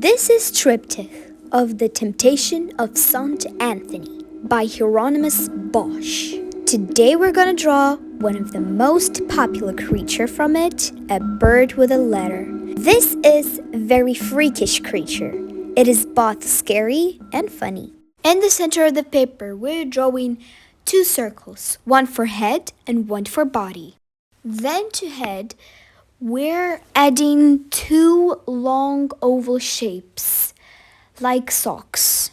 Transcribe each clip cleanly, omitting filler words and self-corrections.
This is Triptych of The Temptation of Saint Anthony by Hieronymus Bosch. Today we're gonna draw one of the most popular creature from it, a bird with a letter. This is a very freakish creature. It is both scary and funny. In the center of the paper, we're drawing two circles, one for head and one for body. Then to head, we're adding two long oval shapes, like socks,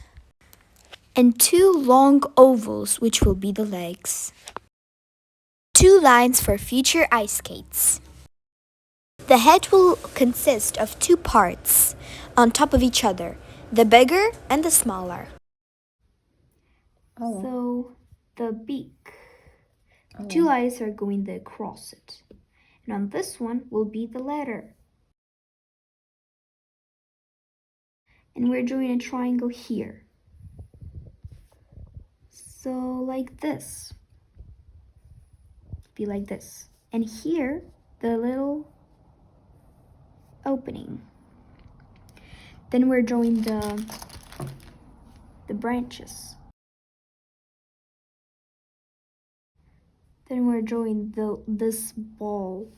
and two long ovals, which will be the legs. Two lines for future ice skates. The head will consist of two parts on top of each other, the bigger and the smaller. So the beak, two eyes are going to cross it. And on this one will be the letter. And we're drawing a triangle here. So like this. Be like this. And here, the little opening. Then we're drawing the branches. Then we're drawing this ball.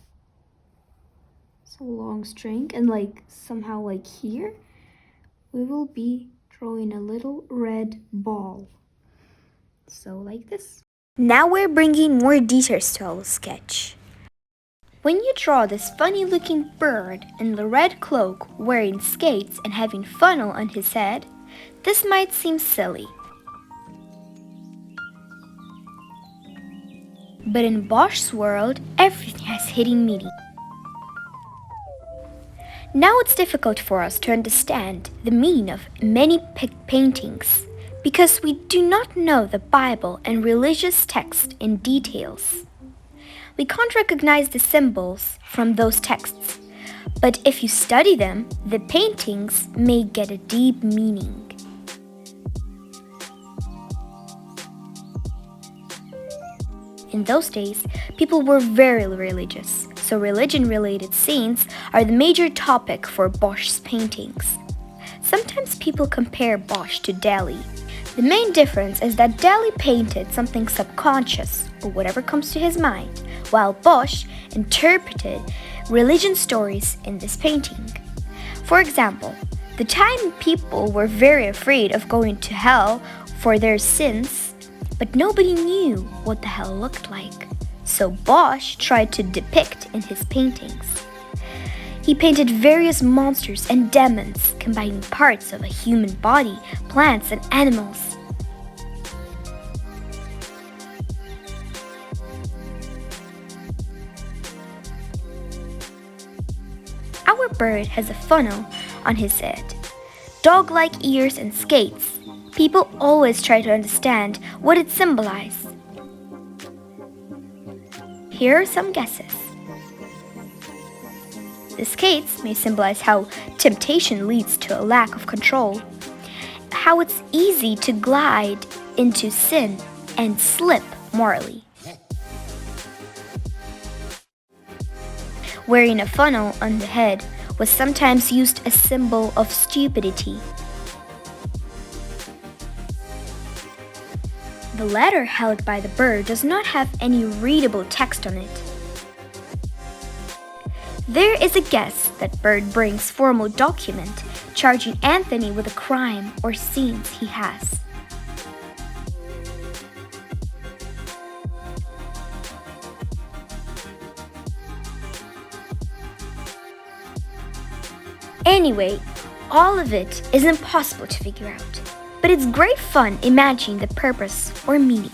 So long string, and like somehow like here, we will be drawing a little red ball. So like this. Now we're bringing more details to our sketch. When you draw this funny looking bird in the red cloak wearing skates and having funnel on his head, this might seem silly. But in Bosch's world, everything has hidden meaning. Now it's difficult for us to understand the meaning of many paintings because we do not know the Bible and religious text in details. We can't recognize the symbols from those texts, but if you study them, the paintings may get a deep meaning. In those days, people were very religious, so religion-related scenes are the major topic for Bosch's paintings. Sometimes people compare Bosch to Dali. The main difference is that Dali painted something subconscious, or whatever comes to his mind, while Bosch interpreted religion stories in this painting. For example, the time people were very afraid of going to hell for their sins, but nobody knew what the hell looked like. So Bosch tried to depict in his paintings. He painted various monsters and demons, combining parts of a human body, plants, and animals. Our bird has a funnel on his head, dog-like ears, and skates. People always try to understand what it symbolizes. Here are some guesses. The skates may symbolize how temptation leads to a lack of control, how it's easy to glide into sin and slip morally. Wearing a funnel on the head was sometimes used as a symbol of stupidity. The letter held by the bird does not have any readable text on it. There is a guess that bird brings formal document charging Anthony with a crime or sins he has. Anyway, all of it is impossible to figure out. But it's great fun imagining the purpose or meaning.